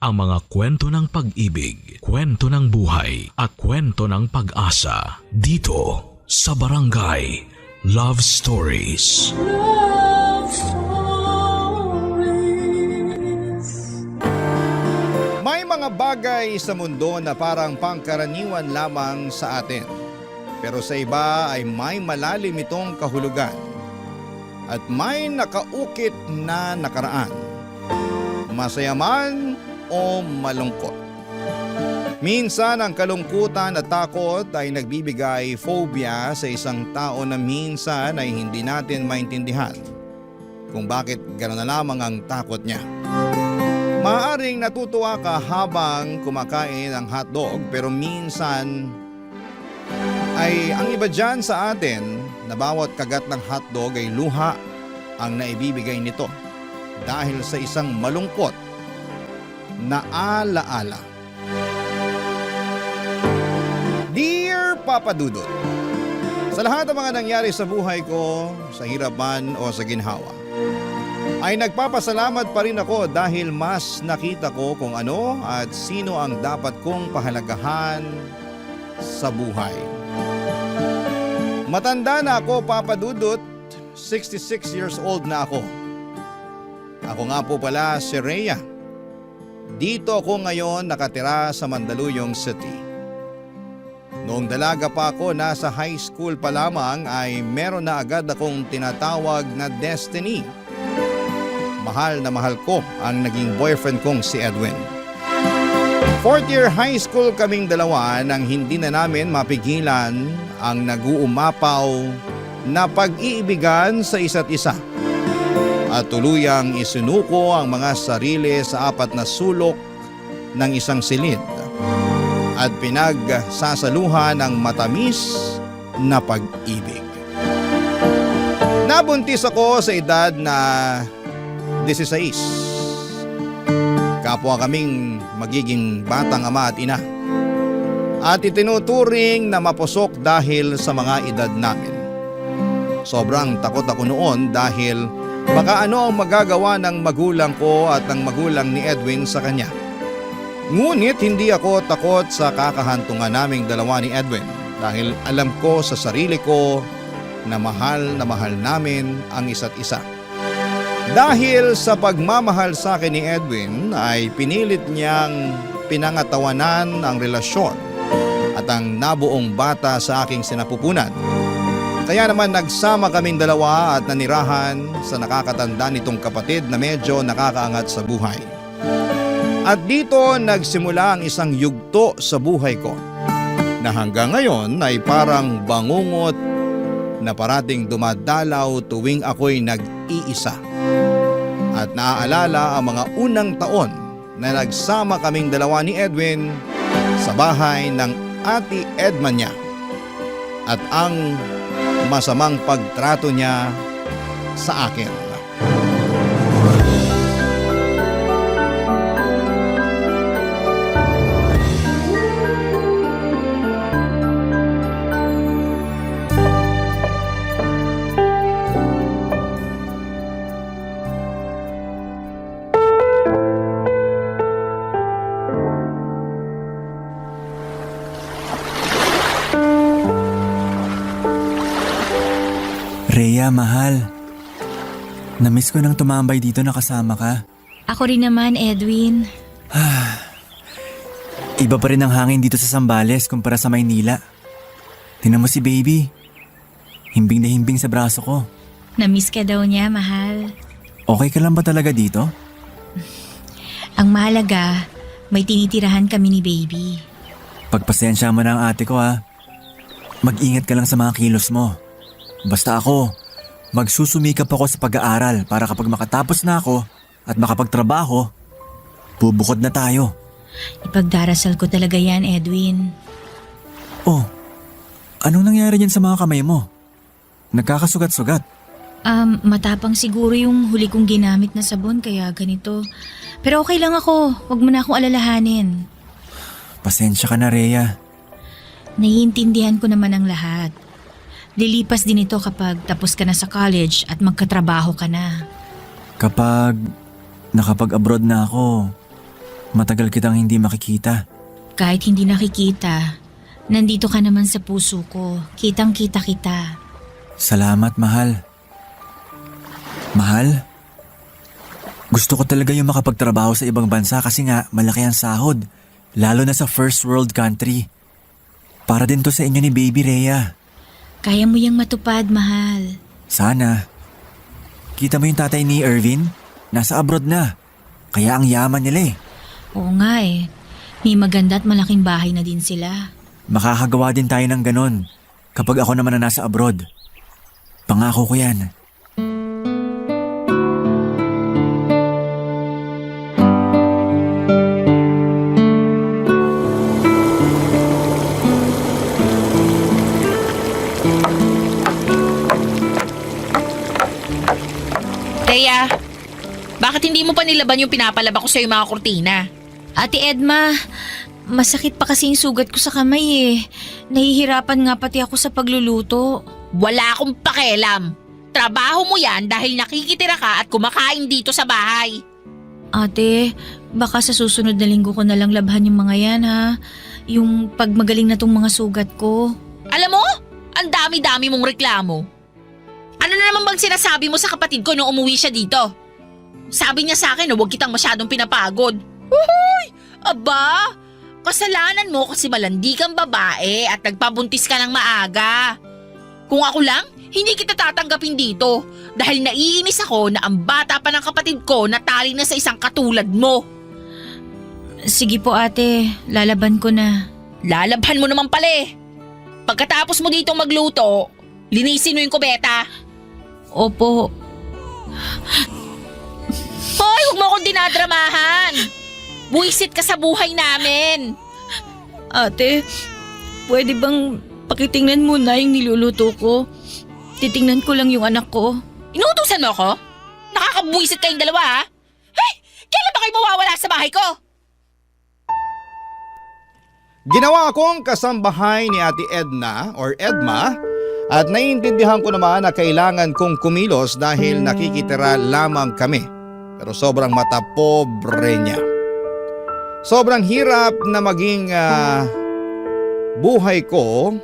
ang mga kwento ng pag-ibig, kwento ng buhay at kwento ng pag-asa dito sa Barangay Love Stories. Love Stories. May mga bagay sa mundo na parang pangkaraniwan lamang sa atin. Pero sa iba ay may malalim itong kahulugan at may nakaukit na nakaraan, masaya man o malungkot. Minsan ang kalungkutan at takot ay nagbibigay phobia sa isang tao na minsan ay hindi natin maintindihan kung bakit gano'n na lamang ang takot niya. Maaaring natutuwa ka habang kumakain ng hotdog pero minsan ay ang iba dyan sa atin na bawat kagat ng hotdog ay luha ang naibibigay nito dahil sa isang malungkot na alaala. Dear Papa Dudut, sa lahat ng mga nangyari sa buhay ko, sa hirap man o sa ginhawa, ay nagpapasalamat pa rin ako dahil mas nakita ko kung ano at sino ang dapat kong pahalagahan sa buhay. Matanda na ako, Papa Dudut. 66 years old na ako. Ako nga po pala si Rhea. Dito ako ngayon nakatira sa Mandaluyong City. Noong dalaga pa ako, nasa high school pa lamang ay meron na agad akong tinatawag na destiny. Mahal na mahal ko ang naging boyfriend kong si Edwin. Fourth year high school kaming dalawa nang hindi na namin mapigilan ang nag-uumapaw na pag-iibigan sa isa't isa. At tuluyang isinuko ang mga sarili sa apat na sulok ng isang silid at pinagsasaluhan ng matamis na pag-ibig. Nabuntis ako sa edad na 16. Kapwa kaming magiging batang ama at ina. At itinuturing na mapusok dahil sa mga edad namin. Sobrang takot ako noon dahil baka ano ang magagawa ng magulang ko at ng magulang ni Edwin sa kanya. Ngunit hindi ako takot sa kakahantungan naming dalawa ni Edwin dahil alam ko sa sarili ko na mahal namin ang isa't isa. Dahil sa pagmamahal sa akin ni Edwin ay pinilit niyang pinangatawanan ang relasyon at ang nabuong bata sa aking sinapupunan. Kaya naman nagsama kaming dalawa at nanirahan sa nakakatanda nitong kapatid na medyo nakakaangat sa buhay. At dito nagsimula ang isang yugto sa buhay ko na hanggang ngayon ay parang bangungot na parating dumadalaw tuwing ako'y nag-iisa. At naaalala ang mga unang taon na nagsama kaming dalawa ni Edwin sa bahay ng Ate Edma niya at ang masamang pagtrato niya sa akin. Rhea, mahal. Namiss ko nang tumambay dito na kasama ka. Ako rin naman, Edwin. Iba pa rin ang hangin dito sa Zambales kumpara sa Maynila. Tingnan mo si baby. Himbing na himbing sa braso ko. Namiss ka daw niya, mahal. Okay ka lang ba talaga dito? Ang mahalaga, may tinitirahan kami ni baby. Pagpasensya mo na ang ate ko ha. Mag-ingat ka lang sa mga kilos mo. Basta ako, magsusumikap ako sa pag-aaral para kapag makatapos na ako at makapagtrabaho, bubukod na tayo. Ipagdarasal ko talaga yan, Edwin. Oh, anong nangyari dyan sa mga kamay mo? Nagkakasugat-sugat. Matapang siguro yung huli kong ginamit na sabon kaya ganito. Pero okay lang ako, wag mo na akong alalahanin. Pasensya ka na, Rhea. Naiintindihan ko naman ang lahat. Lilipas din ito kapag tapos ka na sa college at magkatrabaho ka na. Kapag nakapag-abroad na ako, Matagal kitang hindi makikita. Kahit hindi nakikita, nandito ka naman sa puso ko. Kitang-kita kita. Salamat, mahal. Mahal? Gusto ko talaga yung makapagtrabaho sa ibang bansa kasi nga malaki ang sahod. Lalo na sa first world country. Para din to sa inyo ni Baby Rhea. Kaya mo yang matupad, mahal. Sana. Kita mo yung tatay ni Irvin? Nasa abroad na. Kaya ang yaman nila eh. Oo nga eh. May maganda at malaking bahay na din sila. Makakagawa din tayo ng ganon kapag ako naman na nasa abroad. Pangako ko yan. Rhea, bakit hindi mo pa nilaban yung pinapalaba ko sa'yo mga kurtina? Ate Edma, masakit pa kasi yung sugat ko sa kamay eh. Nahihirapan nga pati ako sa pagluluto. Wala akong pakialam. Trabaho mo yan dahil nakikitira ka at kumakain dito sa bahay. Ate, baka sa susunod na linggo ko na lang labhan yung mga yan ha. Yung pagmagaling na tong mga sugat ko. Alam mo, ang dami-dami mong reklamo. Ano na naman bang sinasabi mo sa kapatid ko nung umuwi siya dito? Sabi niya sa akin na huwag kitang masyadong pinapagod. Uy! Aba! Kasalanan mo kasi malandi kang babae at nagpabuntis ka ng maaga. Kung ako lang, hindi kita tatanggapin dito dahil naiinis ako na ang bata pa ng kapatid ko natali na sa isang katulad mo. Sige po ate, lalaban ko na. Lalabhan mo naman pala eh. Pagkatapos mo dito magluto, linisin mo yung kubeta. Opo. Hoy, huwag mo akong dinadramahan. Buwisit ka sa buhay namin. Ate, pwede bang pakitingnan mo na yung niluluto ko? Titingnan ko lang yung anak ko. Inuutusan mo ako? Nakakabuwisit kayong dalawa ha? Hey, kailan ba kayo mawawala sa bahay ko? Ginawa akong kasambahay ni Ate Edna or Edma at naiintindihan ko naman na kailangan kong kumilos dahil nakikitira lamang kami. Pero sobrang matapobre niya. Sobrang hirap na maging buhay ko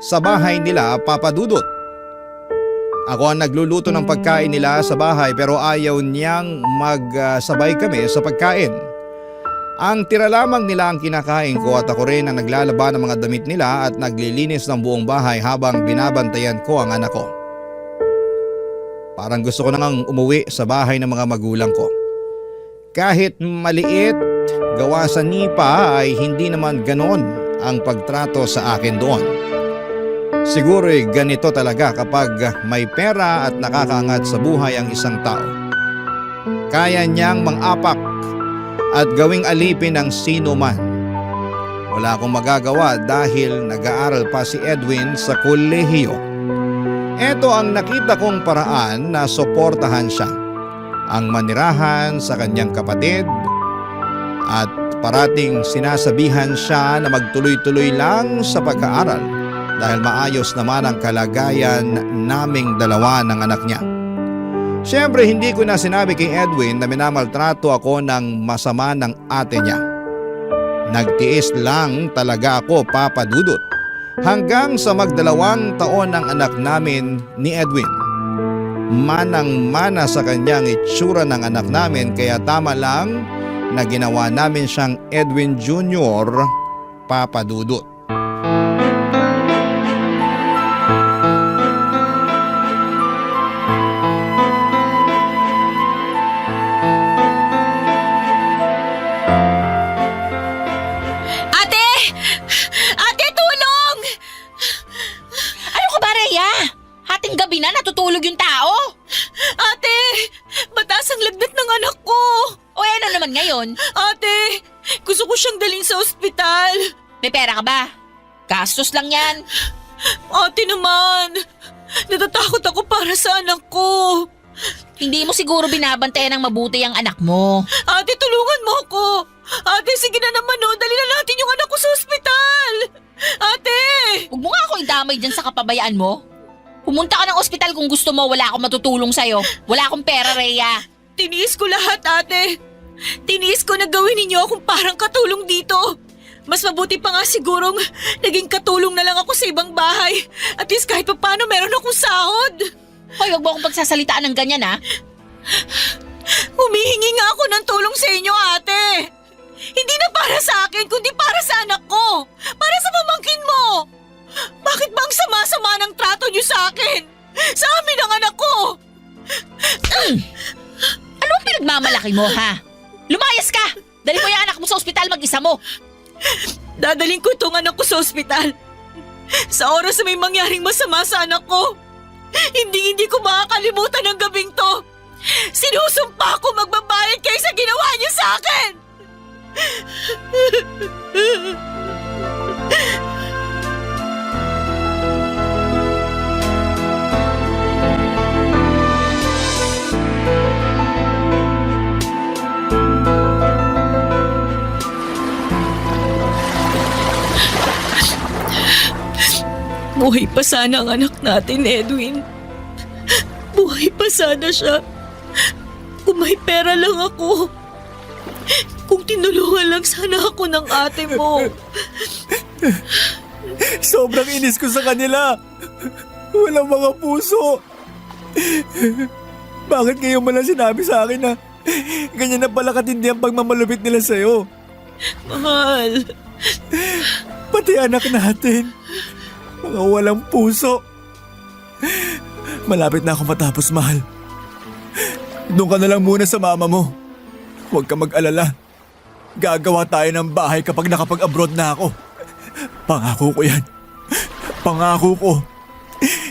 sa bahay nila, Papa Dudut. Ako ang nagluluto ng pagkain nila sa bahay pero ayaw niyang magsabay kami sa pagkain. Ang tira lamang nila ang kinakain ko at ako rin ang naglalaba ng mga damit nila at naglilinis ng buong bahay habang binabantayan ko ang anak ko. Parang gusto ko nang umuwi sa bahay ng mga magulang ko. Kahit maliit, gawa sa nipa ay hindi naman ganon ang pagtrato sa akin doon. Siguro'y ganito talaga kapag may pera at nakakaangat sa buhay ang isang tao. Kaya niyang mang-apak at gawing alipin ng sino man. Wala akong magagawa dahil nag-aaral pa si Edwin sa kolehiyo. Ito ang nakita kong paraan na suportahan siya. Ang manirahan sa kanyang kapatid at parating sinasabihan siya na magtuloy-tuloy lang sa pag-aaral dahil maayos naman ang kalagayan naming dalawa ng anak niya. Siyempre hindi ko na sinabi kay Edwin na minamaltrato ako ng masama ng ate niya. Nagtiis lang talaga ako, Papa Dudut, hanggang sa magdalawang taon ng anak namin ni Edwin. Manang-mana sa kanyang itsura ng anak namin kaya tama lang na ginawa namin siyang Edwin Jr., Papa Dudut. Gabi na natutulog yung tao. Ate, mataas ang lagnat ng anak ko. O ano naman ngayon? Ate, gusto ko siyang dalhin sa ospital. May pera ka ba? Gastos lang yan. Ate naman, natatakot ako para sa anak ko. Hindi mo siguro binabantayan ng mabuti ang anak mo. Ate, tulungan mo ako. Ate, sige na naman dali na natin yung anak ko sa ospital. Ate! Huwag mo nga ako idamay dyan sa kapabayaan mo. Pumunta ka ng ospital kung gusto mo, wala akong matutulong sa'yo. Wala akong pera, Rhea. Tiniis ko lahat, ate. Tiniis ko na gawin ninyo akong parang katulong dito. Mas mabuti pa nga sigurong naging katulong na lang ako sa ibang bahay. At least kahit pa paano meron akong sahod. Hoy, huwag mo akong pagsasalitaan ng ganyan ha. Humihingi nga ako ng tulong sa inyo, ate. Hindi na para sa akin, kundi para sa anak ko. Para sa pamangkin mo. Bakit ba ang sama-sama ng trato niyo sa akin? Sa amin ang anak ko. Ano ang pinagmamalaki mo ha? Lumayas ka! Dali mo yung anak mo sa ospital mag-isa mo. Dadaling ko itong anak ko sa ospital. Sa oras na may mangyaring masama sa anak ko, hindi ko makakalimutan ang gabing to. Sinusumpa ko magbabayad kayo sa ginawa niyo sa akin. Buhay pa sana ang anak natin, Edwin. Buhay pa sana siya. Kung may pera lang ako. Kung tinulungan lang sana ako ng ate mo. Sobrang inis ko sa kanila. Walang mga puso. Bakit ngayon mo lang sinabi sa akin na ganyan na pala katindi ang pagmamalupit nila sa'yo? Mahal. Pati anak natin. Mga walang puso. Malapit na ako matapos, mahal. Doon ka na lang muna sa mama mo. Huwag ka mag-alala. Gagawa tayo ng bahay kapag nakapag-abroad na ako. Pangako ko yan. Pangako ko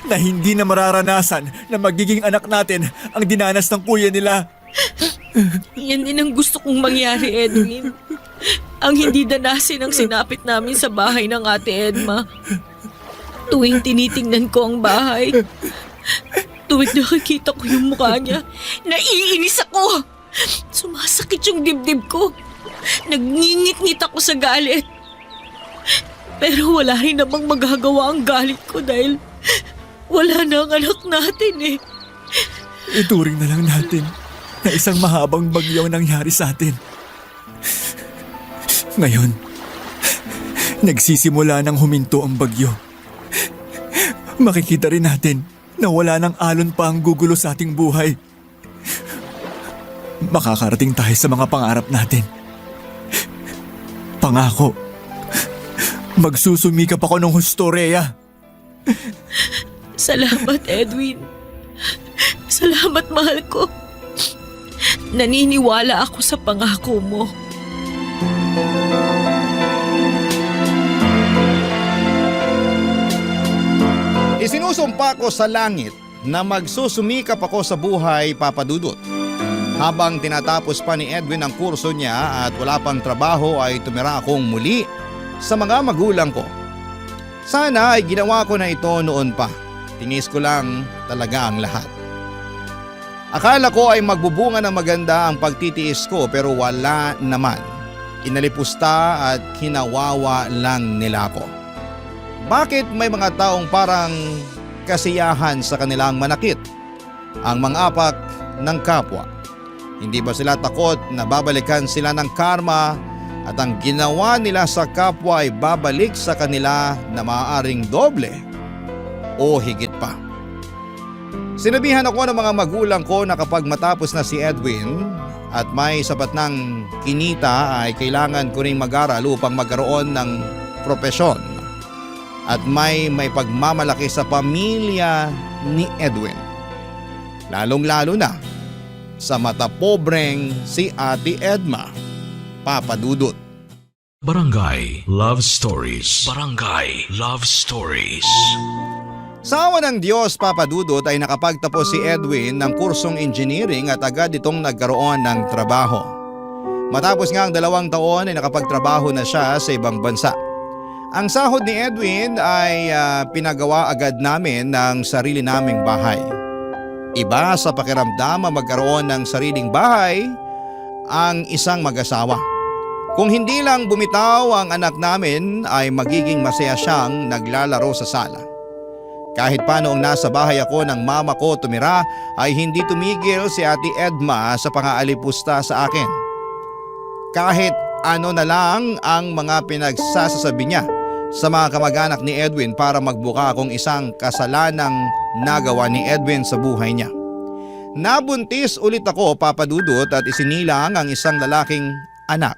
na hindi na mararanasan na magiging anak natin ang dinanas ng kuya nila. Yan din ang gusto kong mangyari, Edwin. Ang hindi danasin ang sinapit namin sa bahay ng ate Edma. Tuwing tinitingnan ko ang bahay, tuwing nakikita ko yung mukha niya, naiinis ako. Sumasakit yung dibdib ko. Nagngingit-ngit ako sa galit. Pero wala rin namang magagawa ang galit ko dahil wala na ang anak natin eh. Ituring na lang natin na isang mahabang bagyo ang nangyari sa atin. Ngayon, nagsisimula nang huminto ang bagyo. Makikita rin natin na wala nang alon pa ang gugulo sa ating buhay. Makakarating tayo sa mga pangarap natin. Pangako, magsusumikap ako ng husto, Rhea. Salamat, Edwin. Salamat, mahal ko. Naniniwala ako sa pangako mo. Isinusumpa ko sa langit na magsusumikap ako sa buhay, Papa Dudut. Habang tinatapos pa ni Edwin ang kurso niya at wala pang trabaho ay tumira akong muli sa mga magulang ko. Sana ay ginawa ko na ito noon pa. Tinis ko lang talaga ang lahat. Akala ko ay magbubunga ng maganda ang pagtitiis ko pero wala naman. Inalipusta at kinawawa lang nila ako. Bakit may mga taong parang kasiyahan sa kanilang manakit? Ang mga apak ng kapwa. Hindi ba sila takot na babalikan sila ng karma at ang ginawa nila sa kapwa ay babalik sa kanila na maaaring doble o higit pa? Sinabihan ako ng mga magulang ko na kapag matapos na si Edwin at may sapat ng kinita ay kailangan ko ring mag-aral upang magkaroon ng propesyon at may pagmamalaki sa pamilya ni Edwin. Lalong-lalo na sa mata pobreng si Ate Edma, Papa Dudut. Barangay Love Stories. Barangay Love Stories. Sa awa ng Diyos, Papa Dudut, ay nakapagtapos si Edwin ng kursong engineering at agad itong nagkaroon ng trabaho. Matapos nga ang 2 taon ay nakapagtrabaho na siya sa ibang bansa. Ang sahod ni Edwin ay pinagawa agad namin ng sarili naming bahay. Iba sa pakiramdam ang magkaroon ng sariling bahay ang isang mag-asawa. Kung hindi lang bumitaw ang anak namin ay magiging masaya siyang naglalaro sa sala. Kahit pa noong nasa bahay ako ng mama ko tumira ay hindi tumigil si Ate Edma sa pangaalipusta sa akin. Kahit ano na lang ang mga pinagsasabi niya sa mga kamag-anak ni Edwin para magbuka kung isang kasalanang nagawa ni Edwin sa buhay niya. Nabuntis ulit ako, Papa Dudut, at isinilang ang isang lalaking anak.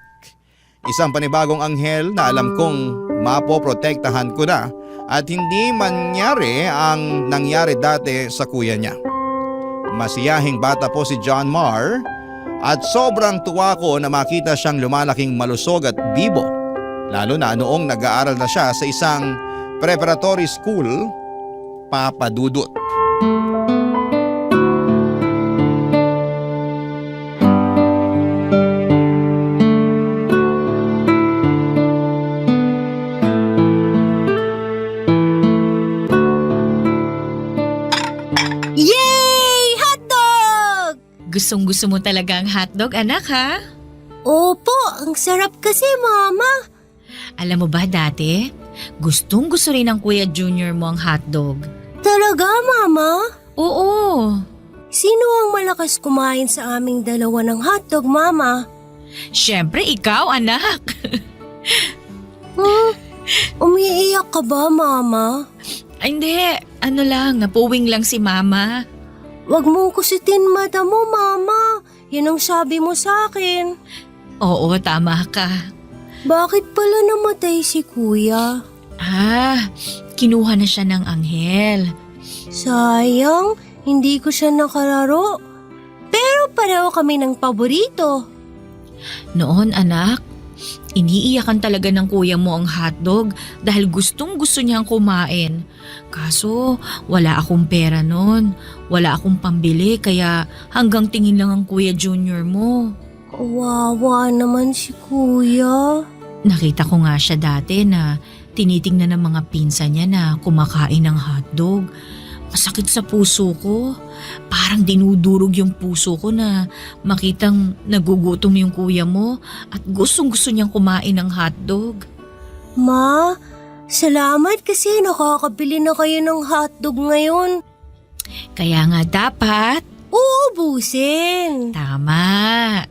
Isang panibagong anghel na alam kong mapoprotektahan ko na at hindi mangyari ang nangyari dati sa kuya niya. Masiyahing bata po si John Marr at sobrang tuwa ko na makita siyang lumalaking malusog at bibo. Lalo na noong nag-aaral na siya sa isang preparatory school, Papa Dudut. Yay! Hotdog! Gustong-gusto mo talaga ang hotdog, anak, ha? Opo, ang sarap kasi, Mama. Alam mo ba dati, gustong-gusto rin ng Kuya Junior mo ang hotdog. Talaga, Mama? Oo. Sino ang malakas kumain sa aming dalawa ng hotdog, Mama? Siyempre, ikaw, anak. Umiiyak ka ba, Mama? Ay, hindi. Ano lang, napuwing lang si Mama. Huwag mong kusitin mata mo, Mama. Yan ang sabi mo sa akin. Oo, tama ka. Bakit pala namatay si Kuya? Kinuha na siya ng anghel. Sayang, hindi ko siya nakalaro. Pero pareho kami ng paborito. Noon, anak, iniiyakan talaga ng kuya mo ang hotdog dahil gustong-gusto niyang kumain. Kaso, wala akong pera noon. Wala akong pambili kaya hanggang tingin lang ang Kuya Junior mo. Kawawa naman si Kuya. Nakita ko nga siya dati na tinitingnan ng mga pinsan niya na kumakain ng hotdog. Masakit sa puso ko. Parang dinudurog yung puso ko na makitang nagugutom yung kuya mo at gustong-gusto niyang kumain ng hotdog. Ma, salamat kasi nakakabili na kayo ng hotdog ngayon. Kaya nga dapat, Uubusin. tama.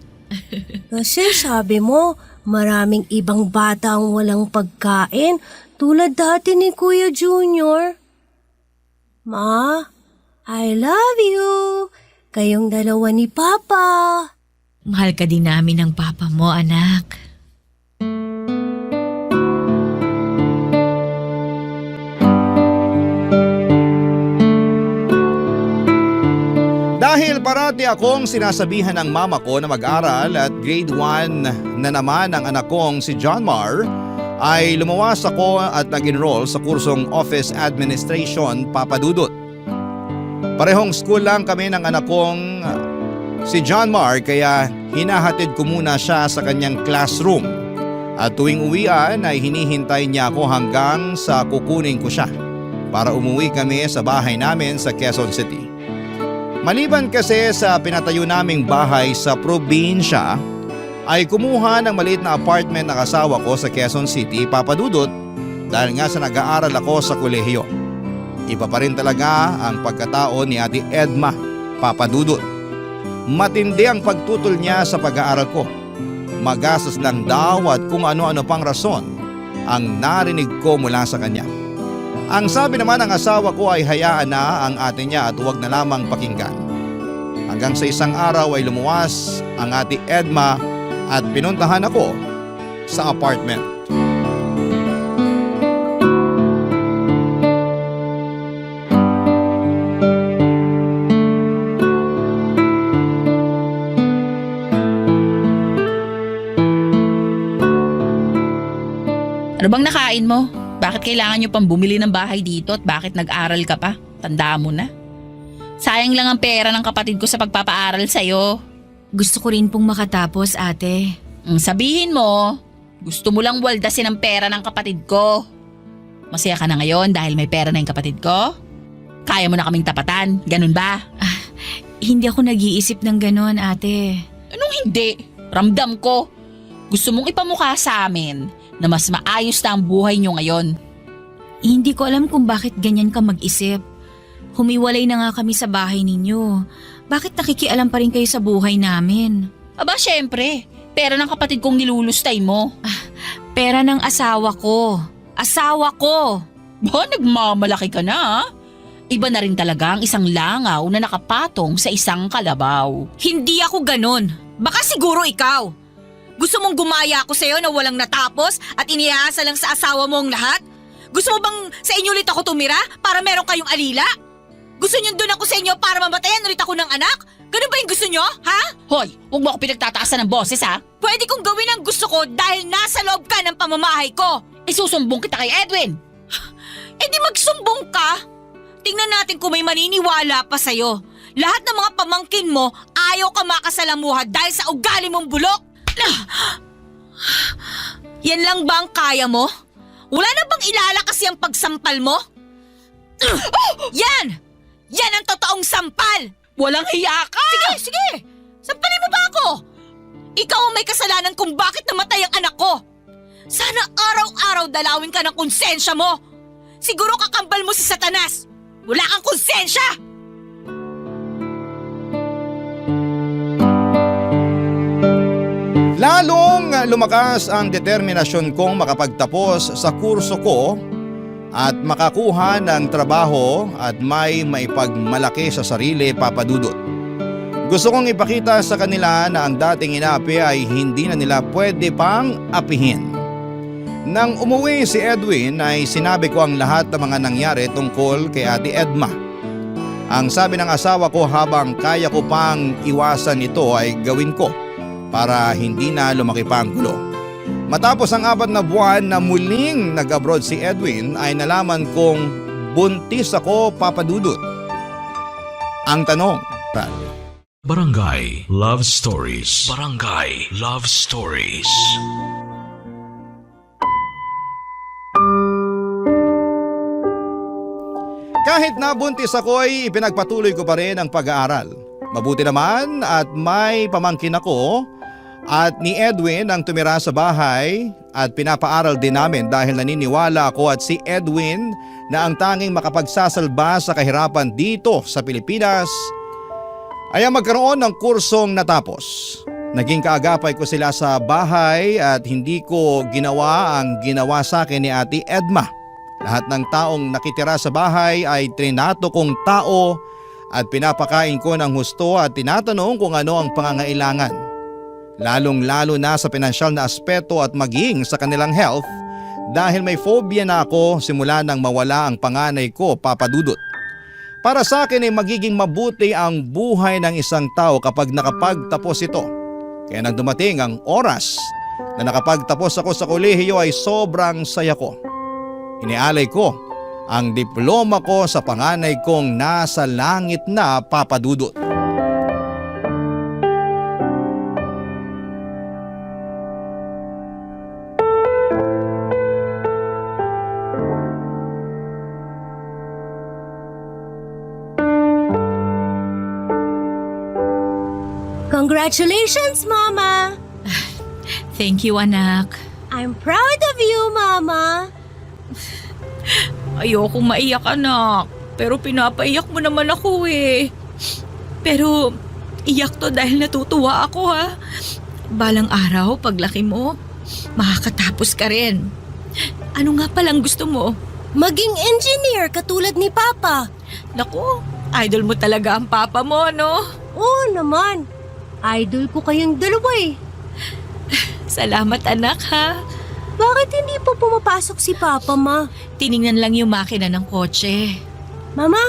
Kasi sabi mo, maraming ibang bata ang walang pagkain tulad dati ni Kuya Junior. Ma, I love you. Kayong dalawa ni Papa. Mahal ka din namin ng papa mo, anak. Dahil parati akong sinasabihan ng mama ko na mag-aral at grade 1 na naman ang anak kong si John Marr, ay lumawas ako at nag-enroll sa kursong Office Administration, Papa Dudut. Parehong school lang kami ng anak kong si John Marr kaya hinahatid ko muna siya sa kanyang classroom. At tuwing uwian ay hinihintay niya ako hanggang sa kukunin ko siya para umuwi kami sa bahay namin sa Quezon City. Maliban kasi sa pinatayo naming bahay sa probinsya, ay kumuha ng maliit na apartment ng asawa ko sa Quezon City, Papa Dudut, dahil nga sa nag-aaral ako sa kolehiyo. Iba pa rin talaga ang pagkatao ni Ate Edma, Papa Dudut. Matindi ang pagtutol niya sa pag-aaral ko. Magastos lang daw at kung ano-ano pang rason ang narinig ko mula sa kanya. Ang sabi naman ng asawa ko ay hayaan na ang ate niya at huwag na lamang pakinggan. Hanggang sa isang araw ay lumuwas ang Ate Edma at pinuntahan ako sa apartment. Ano bang nakain mo? Bakit kailangan nyo pang bumili ng bahay dito at bakit nag-aral ka pa? Tanda mo na. Sayang lang ang pera ng kapatid ko sa pagpapaaral sa'yo. Gusto ko rin pong makatapos, ate. Sabihin mo, gusto mo lang waldasin ang pera ng kapatid ko. Masaya ka na ngayon dahil may pera na yung kapatid ko? Kaya mo na kaming tapatan, ganun ba? Hindi ako nag-iisip ng ganon, ate. Anong hindi? Ramdam ko. Gusto mong ipamukha sa amin na mas maayos na ang buhay nyo ngayon. Hindi ko alam kung bakit ganyan ka mag-isip. Humiwalay na nga kami sa bahay ninyo. Bakit nakikialam pa rin kayo sa buhay namin? Aba syempre, Pera ng kapatid kong nilulustay mo. Pera ng asawa ko. Asawa ko! Ba, nagmamalaki ka na ha? Iba na rin talaga ang isang langaw na nakapatong sa isang kalabaw. Hindi ako ganun. Baka siguro ikaw. Gusto mong gumaya ako sa'yo na walang natapos at iniasa lang sa asawa mo ang lahat? Gusto mo bang sa inyo ulit ako tumira para meron kayong alila? Gusto niyo doon ako sa inyo para mamatayan ulit ako ng anak? Ganun ba yung gusto niyo, ha? Hoy, huwag mo ako pinagtataasan ng boses ha? Pwede kong gawin ang gusto ko dahil nasa loob ka ng pamamahay ko. Isusumbong kita kay Edwin. Eh di magsumbong ka. Tingnan natin kung may maniniwala pa sa'yo. Lahat ng mga pamangkin mo ayaw ka makasalamuha dahil sa ugali mong bulok. Yan lang ba ang kaya mo? Wala na bang ilalakas yung pagsampal mo? Yan! Yan ang totoong sampal! Walang hiya ka! Sige, sige! Sampalin mo ba ako? Ikaw ang may kasalanan kung bakit namatay ang anak ko. Sana araw-araw dalawin ka ng konsensya mo. Siguro kakambal mo si Satanas. Wala kang konsensya! Lalong lumakas ang determinasyon kong makapagtapos sa kurso ko at makakuha ng trabaho at may maipagmalaki sa sarili, Papa Dudut. Gusto kong ipakita sa kanila na ang dating inapi ay hindi na nila pwede pang apihin. Nang umuwi si Edwin ay sinabi ko ang lahat ng mga nangyari tungkol kay Ate Edma. Ang sabi ng asawa ko habang kaya ko pang iwasan ito ay gawin ko para hindi na lumaki pa ang gulo. Matapos ang 4 na buwan na muling nag-abroad si Edwin ay nalaman kong buntis ako, Papa Dudut. Ang tanong, Brad. Barangay Love Stories. Barangay Love Stories. Kahit nabuntis ako ay ipinagpatuloy ko pa rin ang pag-aaral. Mabuti naman at may pamangkin ako at ni Edwin ang tumira sa bahay at pinapaaral din namin dahil naniniwala ako at si Edwin na ang tanging makapagsasalba sa kahirapan dito sa Pilipinas ay ang magkaroon ng kursong natapos. Naging kaagapay ko sila sa bahay at hindi ko ginawa ang ginawa sa akin ni Ate Edma. Lahat ng taong nakitira sa bahay ay trinato kong tao at pinapakain ko ng husto at tinatanong kung ano ang pangangailangan. Lalong-lalo na sa pinansyal na aspeto at maging sa kanilang health dahil may phobia na ako simula nang mawala ang panganay ko, Papa Dudut. Para sa akin ay magiging mabuti ang buhay ng isang tao kapag nakapagtapos ito. Kaya nang dumating ang oras na nakapagtapos ako sa kolehiyo ay sobrang saya ko. Inialay ko ang diploma ko sa panganay kong nasa langit na, Papa Dudut. Congratulations, Mama! Thank you, anak. I'm proud of you, Mama! Ayokong maiyak, anak. Pero pinapaiyak mo naman ako eh. Pero iyak to dahil natutuwa ako, ha. Balang araw, paglaki mo, makakatapos ka rin. Ano nga palang gusto mo? Maging engineer katulad ni Papa. Naku, idol mo talaga ang papa mo, no? Oo naman. Idol ko kayong dalawa eh. Salamat, anak, ha. Bakit hindi po pumapasok si Papa, Ma? Tiningnan lang yung makina ng kotse. Mama,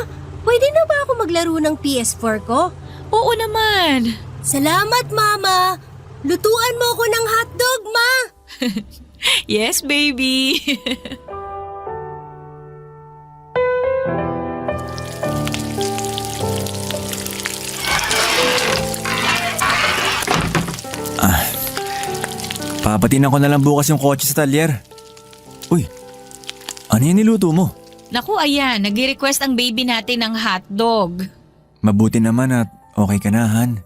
pwede na ba ako maglaro ng PS4 ko? Oo naman. Salamat, Mama! Lutuan mo ako ng hotdog, Ma! Yes, baby. Papatinan ko na lang bukas yung kotse sa talyer. Uy, ano yung niluto mo? Naku, ayan. Nag-request ang baby natin ng hotdog. Mabuti naman at okay ka na, Han.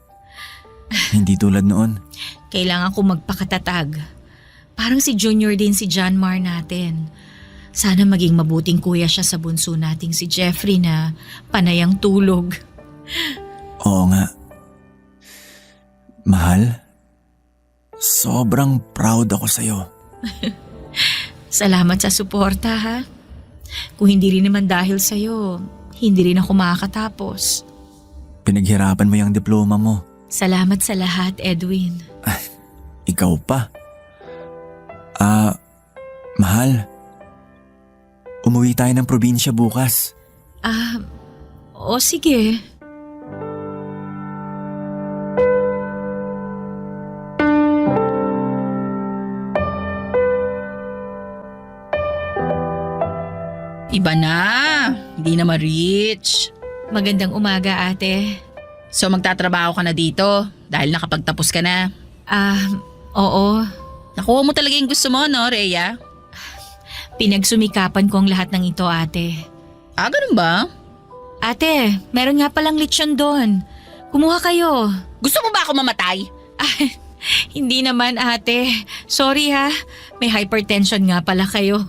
Hindi tulad noon. Kailangan ko magpakatatag. Parang si Junior din si John Mar natin. Sana maging mabuting kuya siya sa bunso nating si Jeffrey na panayang tulog. Oo nga. Mahal, Sobrang proud ako sa'yo. Salamat sa suporta, ha? Kung hindi rin naman dahil sa'yo, hindi rin ako makakatapos. Pinaghirapan mo yung diploma mo. Salamat sa lahat, Edwin. Ikaw pa. Mahal. Umuwi tayo ng probinsya bukas. O sige. Iba na. Hindi na ma-reach. Magandang umaga, ate. So magtatrabaho ka na dito dahil nakapagtapos ka na. Oo. Nakuha mo talaga yung gusto mo, no, Rhea? Pinagsumikapan ko ang lahat ng ito, ate. Ganun ba? Ate, meron nga palang lechon doon. Kumuha kayo. Gusto mo ba ako mamatay? Hindi naman, ate. Sorry ha. May hypertension nga pala kayo.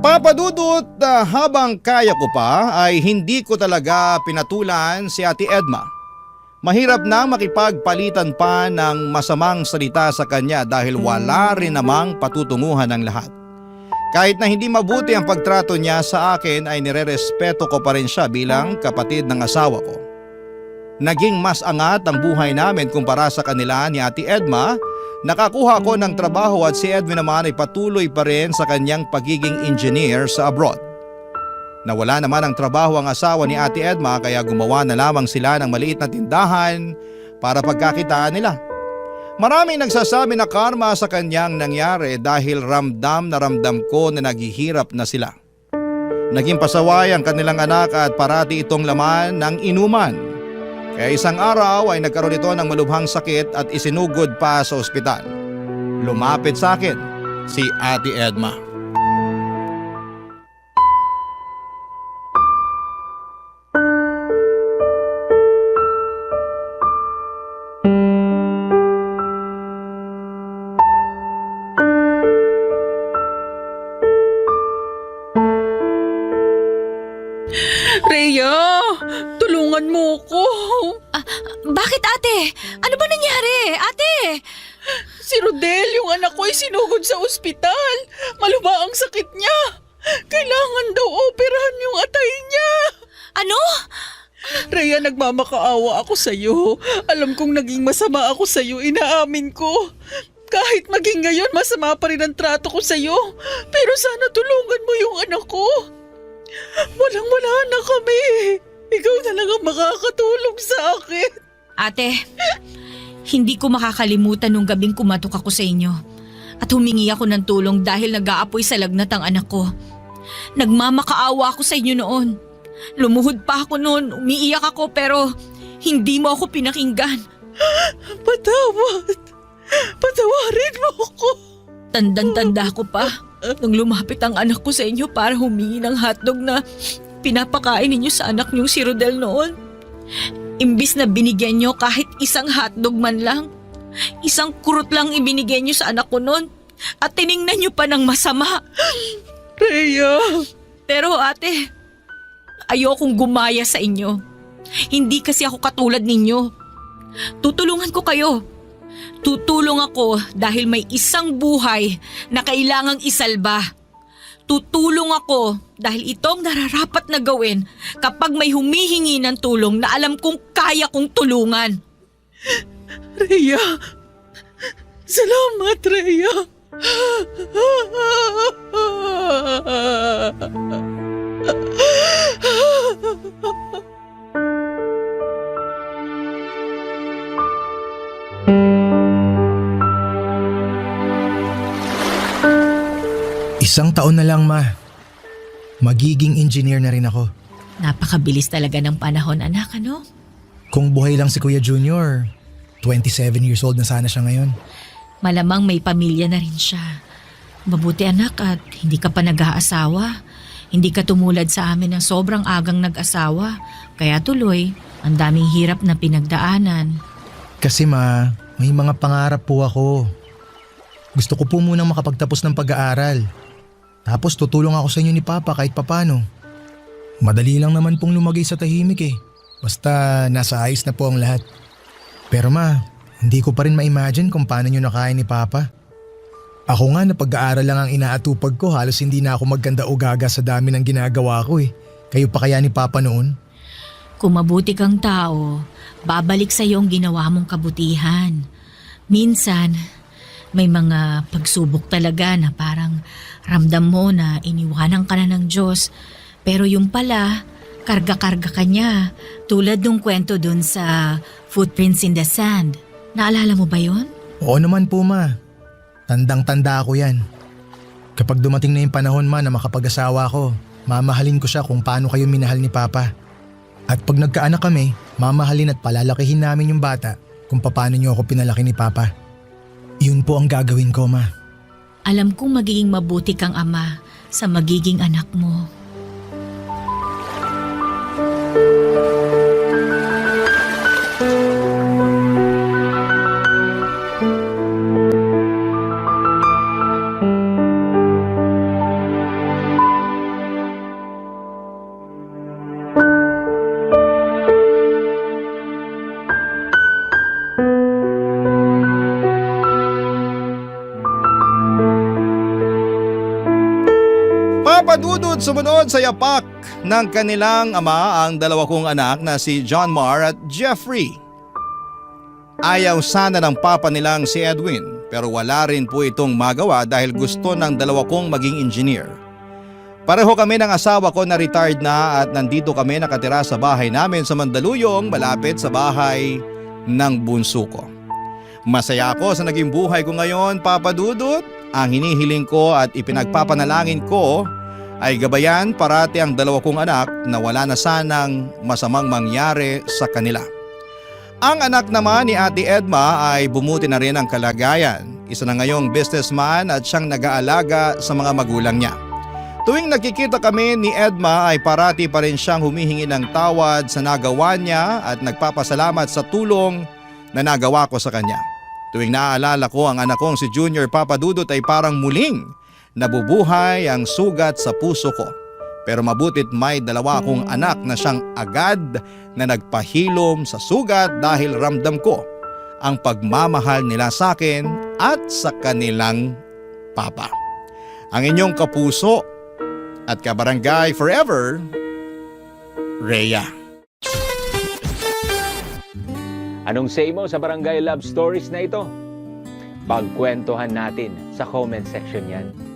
Papadudot, habang kaya ko pa ay hindi ko talaga pinatulan si Ate Edma. Mahirap na makipagpalitan pa ng masamang salita sa kanya dahil wala rin namang patutunguhan ng lahat. Kahit na hindi mabuti ang pagtrato niya sa akin ay nirerespeto ko pa rin siya bilang kapatid ng asawa ko. Naging mas angat ang buhay namin kumpara sa kanila ni Ate Edma. Nakakuha ko ng trabaho at si Edwin naman ay patuloy pa rin sa kanyang pagiging engineer sa abroad. Nawala naman ang trabaho ang asawa ni Ate Edma kaya gumawa na lamang sila ng maliit na tindahan para pagkakitaan nila. Maraming nagsasabi na karma sa kanyang nangyari dahil ramdam na ramdam ko na naghihirap na sila. Naging pasaway ang kanilang anak at parati itong laman ng inuman. Kaya isang araw ay nagkaroon ito ng malubhang sakit at isinugod pa sa ospital. Lumapit sa akin si Ate Edma. Rhea, tulungan mo ko. Bakit, ate? Ano ba nangyari? Ate! Si Rodel, yung anak ko ay sinugod sa ospital. Malubha ang sakit niya. Kailangan daw operahan yung atay niya. Ano? Rhea, nagmamakaawa ako sa'yo. Alam kong naging masama ako sa'yo, inaamin ko. Kahit maging ngayon, masama pa rin ang trato ko sa'yo. Pero sana tulungan mo yung anak ko. Walang-wala na kami. Ikaw talaga makakatulong sa akin. Ate, hindi ko makakalimutan nung gabing kumatok ako sa inyo. At humingi ako ng tulong dahil nag-aapoy sa lagnat ang anak ko. Nagmamakaawa ako sa inyo noon. Lumuhod pa ako noon, umiiyak ako pero hindi mo ako pinakinggan. Patawarin mo ako. Tandang-tanda ko pa nung lumapit ang anak ko sa inyo para humingi ng hotdog na pinapakain ninyo sa anak niyong si Rodel noon. Imbis na binigyan niyo kahit isang hotdog man lang, isang kurot lang ibinigay niyo sa anak ko noon at tiningnan niyo pa ng masama. Rhea! Pero ate, ayokong gumaya sa inyo. Hindi kasi ako katulad ninyo. Tutulungan ko kayo. Tutulong ako dahil may isang buhay na kailangang isalba. Tutulong ako dahil itong nararapat na gawin kapag may humihingi ng tulong na alam kong kaya kong tulungan. Rhea! Salamat, Rhea! Isang taon na lang, ma. Magiging engineer na rin ako. Napakabilis talaga ng panahon, anak, ano? Kung buhay lang si Kuya Junior, 27 years old na sana siya ngayon. Malamang may pamilya na rin siya. Mabuti anak at hindi ka pa nag-aasawa. Hindi ka tumulad sa amin na sobrang agang nag-asawa. Kaya tuloy, ang daming hirap na pinagdaanan. Kasi ma, may mga pangarap po ako. Gusto ko po munang makapagtapos ng pag-aaral. Tapos tutulong ako sa inyo ni Papa kahit papano. Madali lang naman pong lumagay sa tahimik eh. Basta nasa ayos na po ang lahat. Pero ma, hindi ko pa rin ma-imagine kung paano nyo nakain ni Papa. Ako nga na pag-aaral lang ang inaatupag ko, halos hindi na ako magkanda o gaga sa dami ng ginagawa ko eh. Kayo pa kaya ni Papa noon? Kung mabuti kang tao, babalik sa iyo ang ginawa mong kabutihan. Minsan, may mga pagsubok talaga na parang ramdam mo na iniwanan ka na ng Diyos. Pero yung pala, karga-karga ka niya. Tulad nung kwento dun sa Footprints in the Sand. Naalala mo ba yon? Oo naman po ma. Tandang-tanda ako yan. Kapag dumating na yung panahon ma na makapag-asawa ko, mamahalin ko siya kung paano kayo minahal ni Papa. At pag nagkaanak kami, mamahalin at palalakihin namin yung bata kung paano niyo ako pinalaki ni Papa. Yun po ang gagawin ko ma. Alam kong magiging mabuti kang ama sa magiging anak mo. Papadudod sumunod sa yapak ng kanilang ama ang dalawa kong anak na si John Marr at Jeffrey. Ayaw sana ng papa nilang si Edwin pero wala rin po itong magawa dahil gusto ng dalawa kong maging engineer. Pareho kami ng asawa ko na retired na at nandito kami nakatira sa bahay namin sa Mandaluyong malapit sa bahay ng bunso ko. Masaya ako sa naging buhay ko ngayon, Papa Dudut. Ang hinihiling ko at ipinagpapanalangin ko ay gabayan parati ang dalawa kong anak na wala na sanang masamang mangyari sa kanila. Ang anak naman ni Ate Edma ay bumuti na rin ang kalagayan. Isa na ngayong businessman at siyang nag-aalaga sa mga magulang niya. Tuwing nakikita kami ni Edma ay parati pa rin siyang humihingi ng tawad sa nagawa niya at nagpapasalamat sa tulong na nagawa ko sa kanya. Tuwing naaalala ko ang anak kong si Junior, Papa Dudut, ay parang muling nabubuhay ang sugat sa puso ko. Pero mabutit may dalawa akong anak na siyang agad na nagpahilom sa sugat dahil ramdam ko ang pagmamahal nila sa akin at sa kanilang papa. Ang inyong kapuso at kabarangay forever, Rhea. Anong say mo sa Barangay Love Stories na ito? Pagkwentuhan natin sa comment section yan.